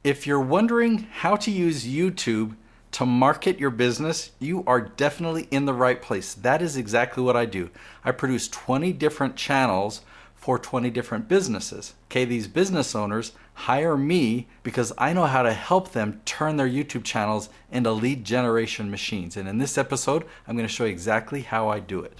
If you're wondering how to use YouTube to market your business, you are definitely in the right place. That is exactly what I do. I produce 20 different channels for 20 different businesses. Okay, these business owners hire me because I know how to help them turn their YouTube channels into lead generation machines. And in this episode, I'm going to show you exactly how I do it.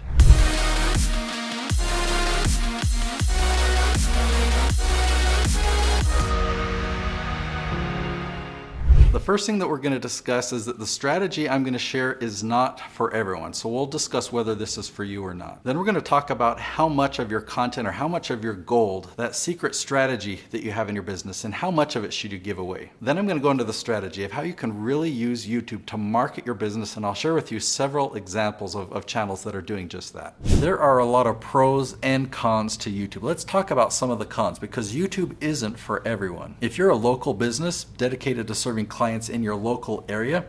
The first thing that we're going to discuss is that the strategy I'm going to share is not for everyone. So we'll discuss whether this is for you or not. Then we're going to talk about how much of your content or how much of your gold, that secret strategy that you have in your business, and how much of it should you give away. Then I'm going to go into the strategy of how you can really use YouTube to market your business, and I'll share with you several examples of channels that are doing just that. There are a lot of pros and cons to YouTube. Let's talk about some of the cons because YouTube isn't for everyone. If you're a local business dedicated to serving clients in your local area,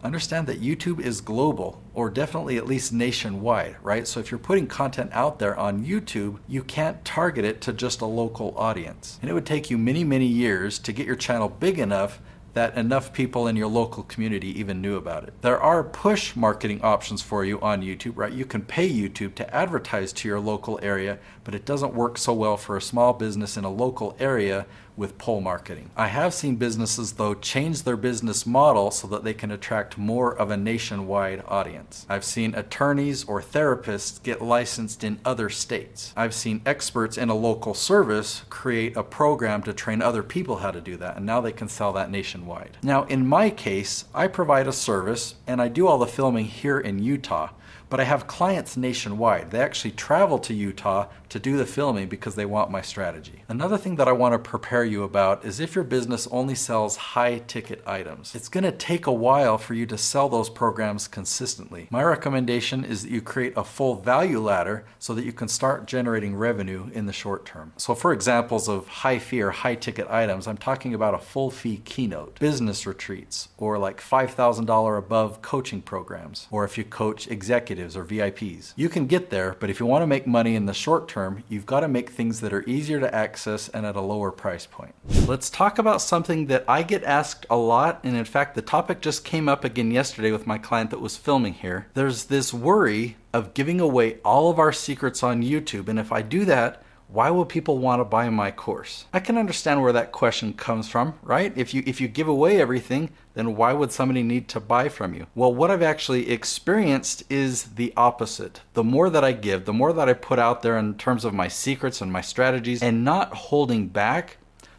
understand that YouTube is global, or definitely at least nationwide, right? So if you're putting content out there on YouTube, you can't target it to just a local audience. And it would take you many, many years to get your channel big enough that enough people in your local community even knew about it. There are push marketing options for you on YouTube, right? You can pay YouTube to advertise to your local area, but it doesn't work so well for a small business in a local area with pull marketing. I have seen businesses though change their business model so that they can attract more of a nationwide audience. I've seen attorneys or therapists get licensed in other states. I've seen experts in a local service create a program to train other people how to do that, and now they can sell that nationwide. Now in my case, I provide a service and I do all the filming here in Utah, but I have clients nationwide. They actually travel to Utah to do the filming because they want my strategy. Another thing that I want to prepare you about is if your business only sells high ticket items, it's going to take a while for you to sell those programs consistently. My recommendation is that you create a full value ladder so that you can start generating revenue in the short term. So for examples of high fee or high ticket items, I'm talking about a full fee keynote, business retreats, or like $5,000 above coaching programs, or if you coach executives or VIPs. You can get there, but if you want to make money in the short term, you've got to make things that are easier to access and at a lower price point. Let's talk about something that I get asked a lot, and in fact the topic just came up again yesterday with my client that was filming here. There's this worry of giving away all of our secrets on YouTube, and if I do that, why would people want to buy my course? I can understand where that question comes from, right? If you give away everything, then why would somebody need to buy from you? Well, what I've actually experienced is the opposite. The more that I give, the more that I put out there in terms of my secrets and my strategies and not holding back,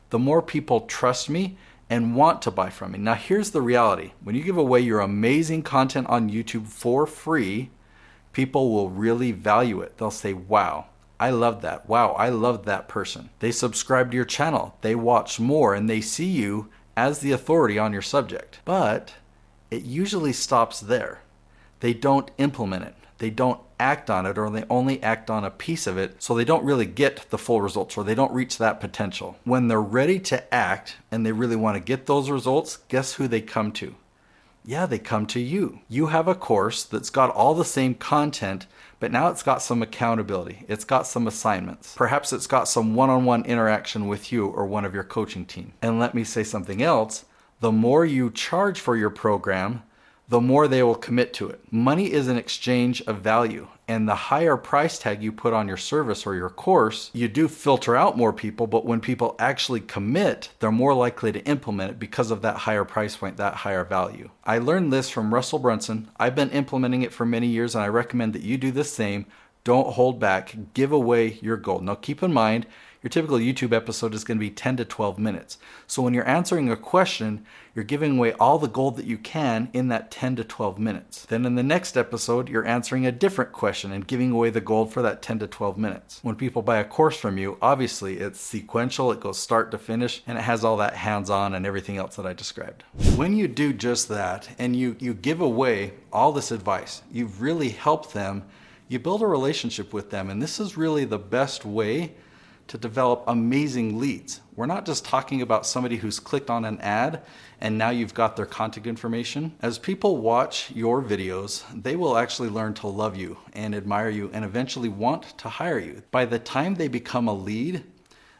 the more people trust me and want to buy from me. Now, here's the reality. When you give away your amazing content on YouTube for free, people will really value it. They'll say, wow, I love that. Wow, I love that person. They subscribe to your channel, they watch more, and they see you as the authority on your subject. But it usually stops there. They don't implement it. They don't act on it, or they only act on a piece of it, so they don't really get the full results, or they don't reach that potential. When they're ready to act and they really want to get those results, guess who they come to? Yeah, they come to you. You have a course that's got all the same content, but now it's got some accountability. It's got some assignments. Perhaps it's got some one-on-one interaction with you or one of your coaching team. And let me say something else. The more you charge for your program, the more they will commit to it. Money is an exchange of value, and the higher price tag you put on your service or your course, you do filter out more people, but when people actually commit, they're more likely to implement it because of that higher price point, that higher value. I learned this from Russell Brunson. I've been implementing it for many years, and I recommend that you do the same. Don't hold back. Give away your gold. Now keep in mind, your typical YouTube episode is going to be 10 to 12 minutes. So when you're answering a question, you're giving away all the gold that you can in that 10 to 12 minutes. Then in the next episode, you're answering a different question and giving away the gold for that 10 to 12 minutes. When people buy a course from you, obviously it's sequential, it goes start to finish, and it has all that hands-on and everything else that I described. When you do just that and you give away all this advice, you've really helped them, you build a relationship with them, and this is really the best way to develop amazing leads. We're not just talking about somebody who's clicked on an ad and now you've got their contact information. As people watch your videos, they will actually learn to love you and admire you and eventually want to hire you. By the time they become a lead,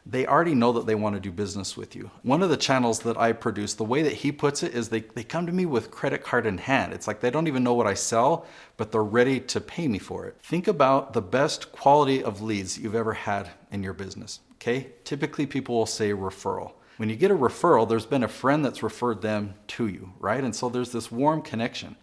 they already know that they want to do business with you. One of the channels that I produce, the way that he puts it is they come to me with credit card in hand. It's like they don't even know what I sell, but they're ready to pay me for it. Think about the best quality of leads that you've ever had in your business, okay? Typically people will say referral. When you get a referral, there's been a friend that's referred them to you, right? And so there's this warm connection.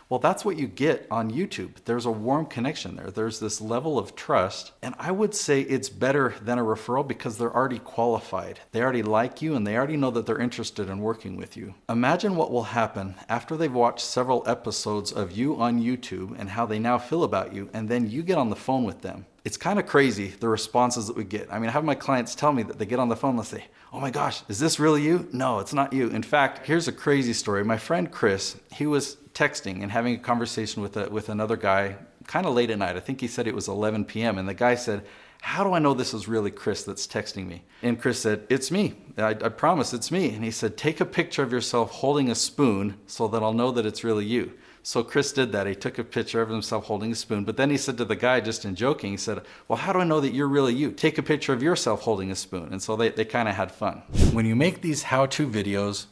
Well, that's what you get on YouTube. There's a warm connection there. There's this level of trust. And I would say it's better than a referral because they're already qualified. They already like you and they already know that they're interested in working with you. Imagine what will happen after they've watched several episodes of you on YouTube and how they now feel about you, and then you get on the phone with them. It's kind of crazy, the responses that we get. I mean, I have my clients tell me that they get on the phone and they say, oh my gosh, is this really you? No, it's not you. In fact, here's a crazy story. My friend Chris, he was texting and having a conversation with another guy kind of late at night. I think he said it was 11 p.m. And the guy said, how do I know this is really Chris that's texting me? And Chris said, it's me. I promise it's me. And he said, take a picture of yourself holding a spoon so that I'll know that it's really you. So Chris did that. He took a picture of himself holding a spoon. But then he said to the guy, just in joking, he said, well, how do I know that you're really you? Take a picture of yourself holding a spoon. And so they kind of had fun. When you make these how-to videos,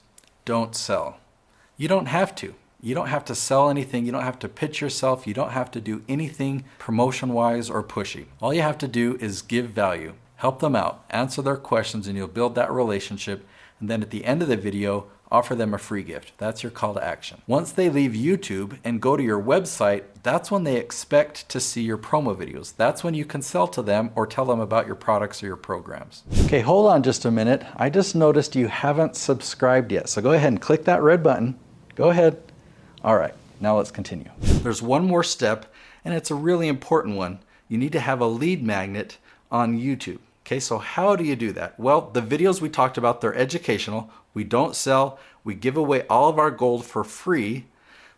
don't sell. You don't have to. You don't have to sell anything. You don't have to pitch yourself. You don't have to do anything promotion-wise or pushy. All you have to do is give value, help them out, answer their questions, and you'll build that relationship. And then at the end of the video, offer them a free gift. That's your call to action. Once they leave YouTube and go to your website, that's when they expect to see your promo videos. That's when you can sell to them or tell them about your products or your programs. Okay, hold on just a minute. I just noticed you haven't subscribed yet. So go ahead and click that red button. Go ahead. All right, now let's continue. There's one more step, and it's a really important one. You need to have a lead magnet on YouTube. Okay, so how do you do that? Well, the videos we talked about, they're educational. We don't sell. We give away all of our gold for free.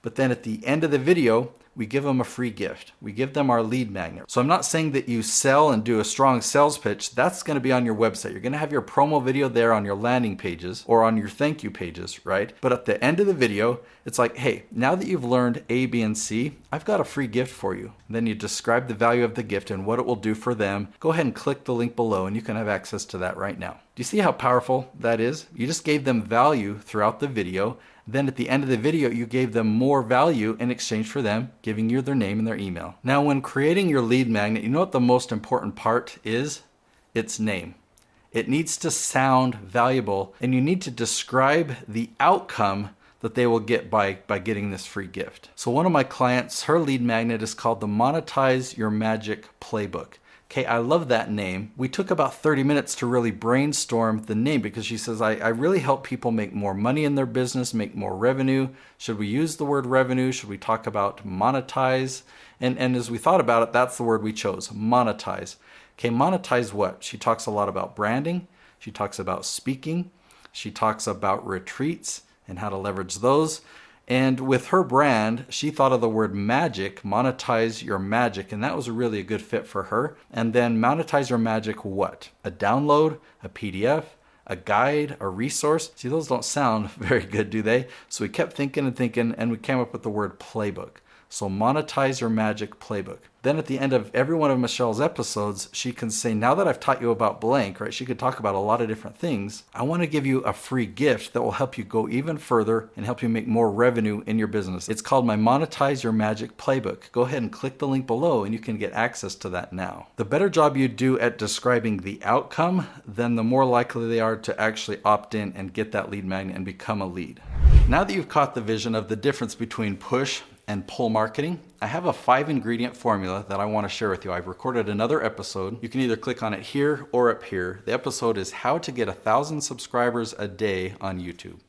But then at the end of the video, we give them a free gift. We give them our lead magnet. So I'm not saying that you sell and do a strong sales pitch. That's going to be on your website. You're going to have your promo video there on your landing pages or on your thank you pages, right? But at the end of the video, it's like, hey, now that you've learned A, B, and C, I've got a free gift for you. And then you describe the value of the gift and what it will do for them. Go ahead and click the link below and you can have access to that right now. Do you see how powerful that is? You just gave them value throughout the video. Then at the end of the video, you gave them more value in exchange for them giving you their name and their email. Now, when creating your lead magnet, you know what the most important part is? Its name. It needs to sound valuable, and you need to describe the outcome that they will get by getting this free gift. So one of my clients, her lead magnet is called the Monetize Your Magic Playbook. Okay, I love that name. We took about 30 minutes to really brainstorm the name because she says, I really help people make more money in their business, make more revenue. Should we use the word revenue? Should we talk about monetize? And as we thought about it, that's the word we chose, monetize. Okay, monetize what? She talks a lot about branding. She talks about speaking. She talks about retreats and how to leverage those. And with her brand, she thought of the word magic, monetize your magic, and that was really a good fit for her. And then monetize your magic what? A download, a PDF, a guide, a resource? See, those don't sound very good, do they? So we kept thinking and thinking, and we came up with the word playbook. So monetize your magic playbook. Then at the end of every one of Michelle's episodes, she can say, now that I've taught you about blank, right? She could talk about a lot of different things. I want to give you a free gift that will help you go even further and help you make more revenue in your business. It's called my Monetize Your Magic Playbook. Go ahead and click the link below and you can get access to that now. The better job you do at describing the outcome, then the more likely they are to actually opt in and get that lead magnet and become a lead. Now that you've caught the vision of the difference between push and pull marketing, I have a 5-ingredient formula that I want to share with you. I've recorded another episode. You can either click on it here or up here. The episode is how to get 1,000 subscribers a day on YouTube.